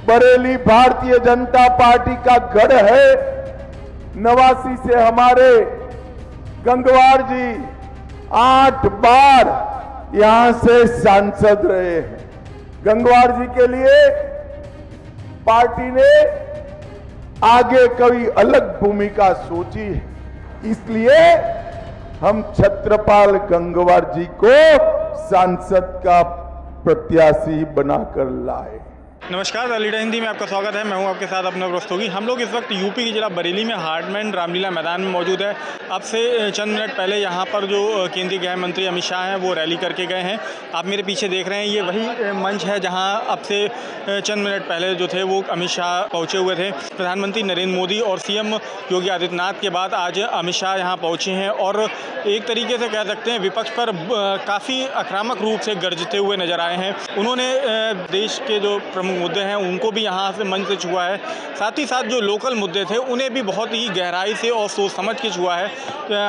Bareilly Bharatiya Janata party का गढ़ है। 89 से हमारे गंगवार जी 8 बार यहां से सांसद रहे हैं। गंगवार जी के लिए पार्टी ने आगे कोई अलग भूमिका सोची है, इसलिए हम छत्रपाल गंगवार जी को सांसद का प्रत्याशी बनाकर लाए। नमस्कार, द लीडर हिंदी में आपका स्वागत है। मैं हूं आपके साथ अपना रस्तोगी। हम लोग इस वक्त यूपी के जिला बरेली में हार्टमैन रामलीला मैदान में मौजूद है। अब से चंद मिनट पहले यहां पर जो केंद्रीय गृह मंत्री अमित शाह हैं वो रैली करके गए हैं। आप मेरे पीछे देख रहे हैं, ये वही मंच है जहां अब से चंद मिनट पहले जो थे वो अमित शाह पहुँचे हुए थे। प्रधानमंत्री नरेंद्र मोदी और सीएम योगी आदित्यनाथ के बाद आज अमित शाह यहाँ पहुँचे हैं और एक तरीके से कह सकते हैं विपक्ष पर काफ़ी आक्रामक रूप से गरजते हुए नजर आए हैं। उन्होंने देश के जो प्रमुख मुद्दे हैं उनको भी यहाँ से मंच से छुआ है, साथ ही साथ जो लोकल मुद्दे थे उन्हें भी बहुत ही गहराई से और सोच समझ के छुआ है।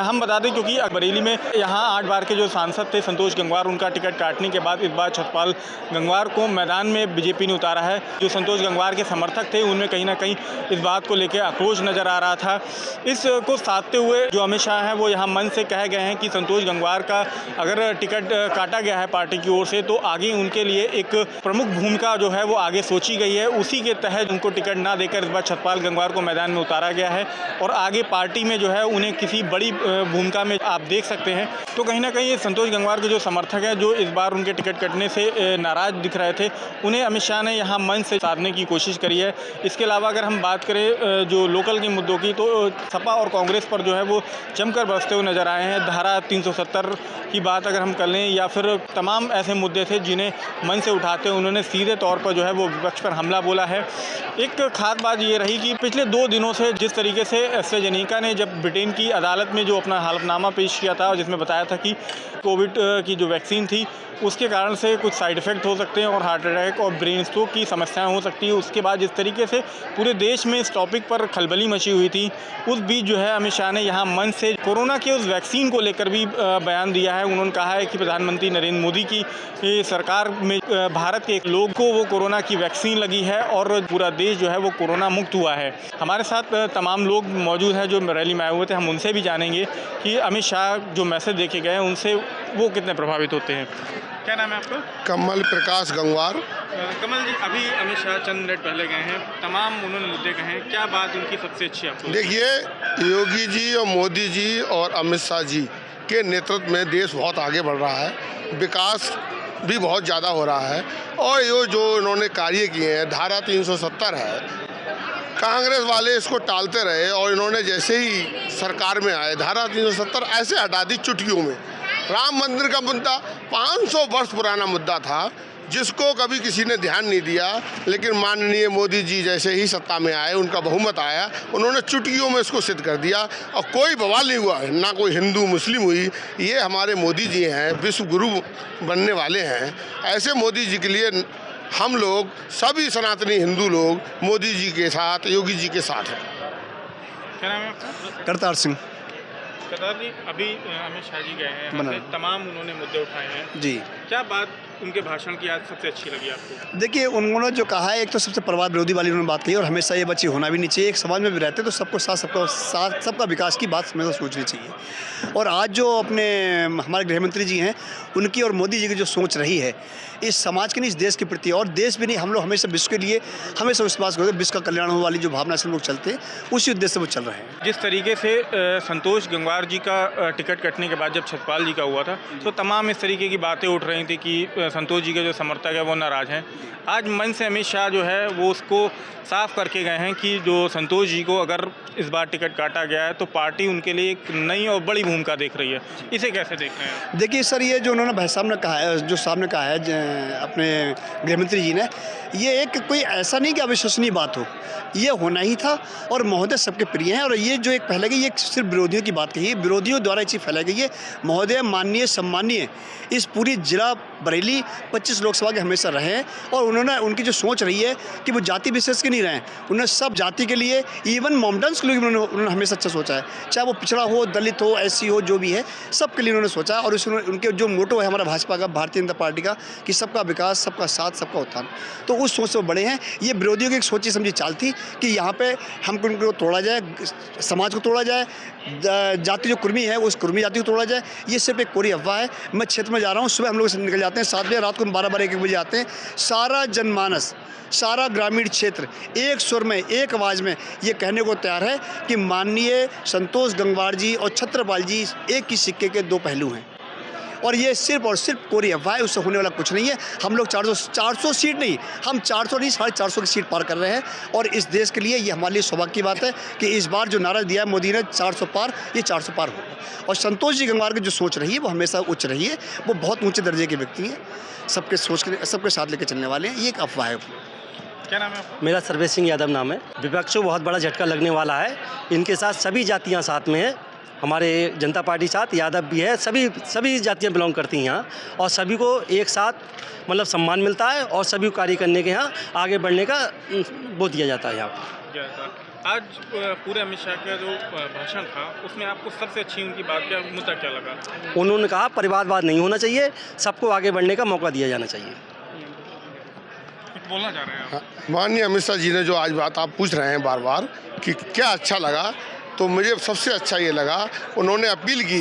हम बता दें क्योंकि बरेली में यहाँ 8 बार के जो सांसद थे संतोष गंगवार, उनका टिकट काटने के बाद इस बार छत्रपाल गंगवार को मैदान में बीजेपी ने उतारा है। जो संतोष गंगवार के समर्थक थे उनमें कहीं ना कहीं इस बात को लेकर आक्रोश नजर आ रहा था। इसको साधते हुए जो अमित शाह हैं वो यहाँ मंच से कह गए हैं कि संतोष गंगवार का अगर टिकट काटा गया है पार्टी की ओर से तो आगे उनके लिए एक प्रमुख भूमिका जो है वो आगे सोची गई है। उसी के तहत उनको टिकट ना देकर इस बार छत्रपाल गंगवार को मैदान में उतारा गया है और आगे पार्टी में जो है उन्हें किसी बड़ी भूमिका में आप देख सकते हैं। तो कहीं ना कहीं संतोष गंगवार के जो समर्थक हैं जो इस बार उनके टिकट कटने से नाराज दिख रहे थे, उन्हें अमित शाह ने यहाँ मंच से साधने की कोशिश करी है। इसके अलावा अगर हम बात करें जो लोकल के मुद्दों की, तो सपा और कांग्रेस पर जो है वो जमकर बरसते हुए नजर आए हैं। धारा 370 की बात अगर हम कर लें या फिर तमाम ऐसे मुद्दे थे जिन्हें मंच से उठाते हुए उन्होंने सीधे तौर पर जो है वो विपक्ष पर हमला बोला है। एक खास बात ये रही कि पिछले 2 दिनों से जिस तरीके से एस्ट्राजेनेका ने जब ब्रिटेन की अदालत में जो अपना हलफनामा पेश किया था और जिसमें बताया था कि कोविड की जो वैक्सीन थी उसके कारण से कुछ साइड इफ़ेक्ट हो सकते हैं और हार्ट अटैक और ब्रेन स्ट्रोक की समस्याएं हो सकती है, उसके बाद जिस तरीके से पूरे देश में इस टॉपिक पर खलबली मची हुई थी, उस बीच जो है अमित शाह ने यहाँ मंच से कोरोना के उस वैक्सीन को लेकर भी बयान दिया है। उन्होंने कहा है कि प्रधानमंत्री नरेंद्र मोदी की सरकार में भारत के एक लोग को वो कोरोना की वैक्सीन लगी है और पूरा देश जो है वो कोरोना मुक्त हुआ है। हमारे साथ तमाम लोग मौजूद हैं जो रैली में आए हुए थे, हम उनसे भी जानेंगे कि अमित शाह जो मैसेज देके गए उनसे वो कितने प्रभावित होते हैं। क्या नाम है आपका? कमल प्रकाश गंगवार। कमल जी, अभी अमित शाह चंद मिनट पहले गए हैं, तमाम उन्होंने मुद्दे कहे हैं, क्या बात उनकी सबसे अच्छी आपको? देखिए, योगी जी और मोदी जी और अमित शाह जी के नेतृत्व में देश बहुत आगे बढ़ रहा है, विकास भी बहुत ज़्यादा हो रहा है और ये जो इन्होंने कार्य किए हैं, धारा 370 है, कांग्रेस वाले इसको टालते रहे और इन्होंने जैसे ही सरकार में आए धारा 370 ऐसे हटा दी चुटकियों में। राम मंदिर का मुद्दा 500 वर्ष पुराना मुद्दा था जिसको कभी किसी ने ध्यान नहीं दिया, लेकिन माननीय मोदी जी जैसे ही सत्ता में आए, उनका बहुमत आया, उन्होंने चुटकियों में इसको सिद्ध कर दिया और कोई बवाल नहीं हुआ, ना कोई हिंदू मुस्लिम हुई। ये हमारे मोदी जी हैं, विश्व गुरु बनने वाले हैं। ऐसे मोदी जी के लिए हम लोग सभी सनातनी हिंदू लोग मोदी जी के साथ, योगी जी के साथ हैं। क्या नाम है आपका? करतार सिंह। करतार जी, अभी अमित शाह जी गए हैं, तमाम उन्होंने मुद्दे उठाए हैं जी। क्या बात उनके भाषण की आज सबसे अच्छी लगी आपको? देखिए, उन्होंने जो कहा है, एक तो सबसे परिवार विरोधी वाली उन्होंने बात कही और हमेशा ये बच्ची होना भी नहीं चाहिए। एक समाज में भी रहते तो सबको साथ सबका विकास की बात हमेशा सोचनी चाहिए। और आज जो अपने हमारे गृह मंत्री जी हैं, उनकी और मोदी जी की जो सोच रही है इस समाज के नहीं, इस देश के प्रति, और देश भी नहीं, हम लोग हमेशा विश्व के लिए हमेशा विश्वास करते हैं, विश्व का कल्याण हो वाली जो भावना से लोग चलते हैं, उसी उद्देश्य से वो चल रहे हैं। जिस तरीके से संतोष गंगवार जी का टिकट कटने के बाद जब छत्रपाल जी का हुआ था तो तमाम इस तरीके की बातें उठ रही थी कि संतोष जी के जो समर्थक है वो नाराज़ हैं। आज मंच से अमित शाह जो है वो उसको साफ करके गए हैं कि जो संतोष जी को अगर इस बार टिकट काटा गया है तो पार्टी उनके लिए एक नई और बड़ी भूमिका देख रही है। इसे कैसे देख रहे हैं? देखिए सर, ये जो उन्होंने भाई साहब ने कहा है, जो साहब ने कहा है अपने गृहमंत्री जी ने, ये एक कोई ऐसा नहीं कि अविश्वसनीय बात हो, ये होना ही था और महोदय सबके प्रिय हैं। और ये जो एक फैलाई गई, ये सिर्फ विरोधियों की बात कही है, विरोधियों द्वारा ये चीज़ फैलाई गई है। महोदय माननीय सम्मानीय इस पूरी जिला बरेली 25 लोकसभा के हमेशा रहे हैं और उन्होंने उनकी जो सोच रही है कि वो जाति विशेष के नहीं रहे, उन्होंने सब जाति के लिए, इवन मोमडन्स के लिए भी उन्होंने हमेशा अच्छा सोचा है, चाहे वो पिछड़ा हो, दलित हो, एससी हो, जो भी है सबके लिए उन्होंने सोचा। और उनके जो मोटो है हमारा भाजपा का, भारतीय जनता पार्टी का, कि सबका विकास, सबका साथ, सबका उत्थान, तो उस सोच से बड़े हैं। ये विरोधियों की एक सोची समझी चाल थी कि यहाँ पे हमको उनको तोड़ा जाए, समाज को तोड़ा जाए, जाति जो कुर्मी है उस कुर्मी जाति को तोड़ा जाए। ये सिर्फ एक कोरी अफवाह है। मैं क्षेत्र में जा रहा हूँ, सुबह हम लोग से निकल जाते हैं 7 बजे, रात को 12-1 बजे आते हैं। सारा जनमानस, सारा ग्रामीण क्षेत्र एक सुर में, एक आवाज़ में ये कहने को तैयार है कि माननीय संतोष गंगवार जी और छत्रपाल जी एक ही सिक्के के दो पहलू हैं। और ये सिर्फ और सिर्फ कोरी अफवाह है, उससे होने वाला कुछ नहीं है। हम लोग 400 सीट नहीं, हम 400 नहीं 450 की सीट पार कर रहे हैं। और इस देश के लिए ये हमारे लिए सौभाग्य की बात है कि इस बार जो नारा दिया है मोदी ने 400 पार, ये 400 पार होगा। और संतोष जी गंगवार की जो सोच रही है वो हमेशा उच्च रही है, वो बहुत ऊँचे दर्जे के व्यक्ति हैं, सबके सोच के सबके साथ लेकर चलने वाले हैं। ये एक अफवाह है। क्या नाम है आपका? मेरा सर्वेश सिंह यादव नाम है। विपक्ष को बहुत बड़ा झटका लगने वाला है। इनके साथ सभी जातियां साथ में है, हमारे जनता पार्टी साथ, यादव भी है, सभी जातियां बिलोंग करती हैं यहाँ, और सभी को एक साथ मतलब सम्मान मिलता है और सभी को कार्य करने के यहाँ आगे बढ़ने का वो दिया जाता है यहाँ। आज पूरे अमित शाह का जो भाषण था उसमें आपको सबसे अच्छी उनकी बात क्या, मुद्दा क्या लगा? उन्होंने कहा परिवारवाद नहीं होना चाहिए, सबको आगे बढ़ने का मौका दिया जाना चाहिए। बोलना चाह रहे हैं आप? माननीय अमित शाह जी ने जो आज बात आप पूछ रहे हैं बार बार कि क्या अच्छा लगा, तो मुझे सबसे अच्छा ये लगा उन्होंने अपील की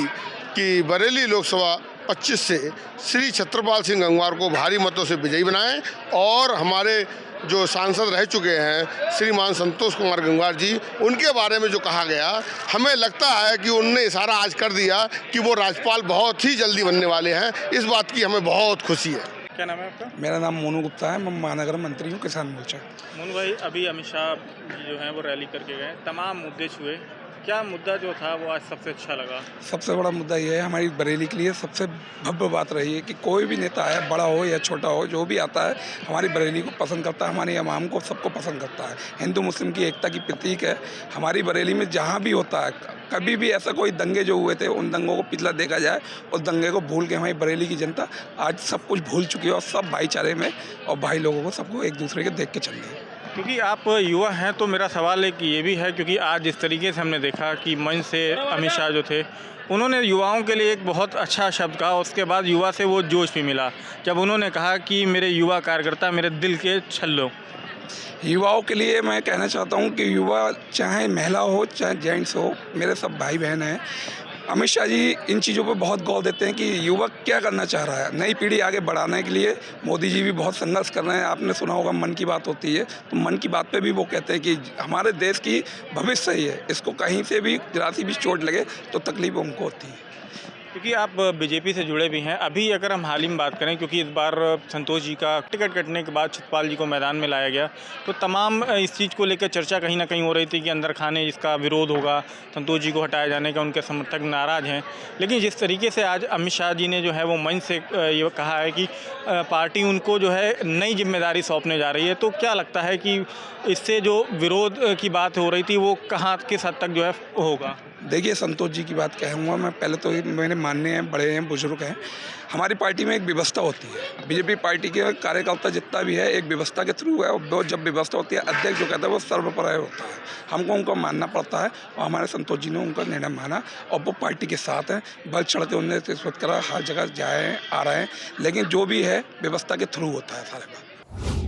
कि बरेली लोकसभा 25 से श्री छत्रपाल सिंह गंगवार को भारी मतों से विजयी बनाएं। और हमारे जो सांसद रह चुके हैं श्रीमान संतोष कुमार गंगवार जी, उनके बारे में जो कहा गया, हमें लगता है कि उनने इशारा आज कर दिया कि वो राज्यपाल बहुत ही जल्दी बनने वाले हैं। इस बात की हमें बहुत खुशी है। क्या नाम है आपका? मेरा नाम मोनू गुप्ता है, मैं महानगर मंत्री हूँ किसान मोर्चा। मोनू भाई, अभी अमित शाह जी जो हैं वो रैली करके गए, तमाम मुद्दे छुए, क्या मुद्दा जो था वो आज सबसे अच्छा लगा? सबसे बड़ा मुद्दा ये है, हमारी बरेली के लिए सबसे भव्य बात रही है कि कोई भी नेता है, बड़ा हो या छोटा हो, जो भी आता है हमारी बरेली को पसंद करता है, हमारी अवाम को सबको पसंद करता है। हिंदू मुस्लिम की एकता की प्रतीक है। हमारी बरेली में जहाँ भी होता है, कभी भी ऐसा कोई दंगे जो हुए थे उन दंगों को पिछला देखा जाए, उस दंगे को भूल के हमारी बरेली की जनता आज सब कुछ भूल चुकी है और सब भाईचारे में और भाई लोगों को सबको एक दूसरे के देख के चल रही है। क्योंकि आप युवा हैं तो मेरा सवाल एक ये भी है, क्योंकि आज जिस तरीके से हमने देखा कि मंच से अमित शाह जो थे उन्होंने युवाओं के लिए एक बहुत अच्छा शब्द कहा, उसके बाद युवा से वो जोश भी मिला जब उन्होंने कहा कि मेरे युवा कार्यकर्ता मेरे दिल के छल्लो। युवाओं के लिए मैं कहना चाहता हूं कि युवा चाहे महिला हो चाहे जेंट्स हो, मेरे सब भाई बहन हैं। अमित शाह जी इन चीज़ों पर बहुत गौर देते हैं कि युवक क्या करना चाह रहा है। नई पीढ़ी आगे बढ़ाने के लिए मोदी जी भी बहुत संघर्ष कर रहे हैं। आपने सुना होगा मन की बात होती है, तो मन की बात पे भी वो कहते हैं कि हमारे देश की भविष्य ही है, इसको कहीं से भी जरा सी भी चोट लगे तो तकलीफ उनको होती है। क्योंकि आप बीजेपी से जुड़े भी हैं, अभी अगर हम हाल ही में बात करें, क्योंकि इस बार संतोष जी का टिकट कटने के बाद छत्रपाल जी को मैदान में लाया गया, तो तमाम इस चीज़ को लेकर चर्चा कहीं ना कहीं हो रही थी कि अंदर खाने इसका विरोध होगा, संतोष जी को हटाए जाने का उनके समर्थक नाराज़ हैं। लेकिन जिस तरीके से आज अमित शाह जी ने जो है वो मंच से ये कहा है कि पार्टी उनको जो है नई जिम्मेदारी सौंपने जा रही है, तो क्या लगता है कि इससे जो विरोध की बात हो रही थी वो कहाँ किस हद तक जो है होगा? देखिए, संतोष जी की बात कहूँगा मैं, पहले तो मेरे मानने हैं, बड़े हैं, बुजुर्ग हैं। हमारी पार्टी में एक व्यवस्था होती है, बीजेपी पार्टी के कार्यकर्ता जितना भी है एक व्यवस्था के थ्रू है, और जब व्यवस्था होती है अध्यक्ष जो कहता है वो सर्वोपरि होता है। हमको उनका मानना पड़ता है और हमारे संतोष जी ने उनका निर्णय माना और वो पार्टी के साथ हैं। बढ़ चढ़ के उन्हें रिश्वत करा, हर जगह जाए आ रहे हैं, लेकिन जो भी है व्यवस्था के थ्रू होता है सारे बात।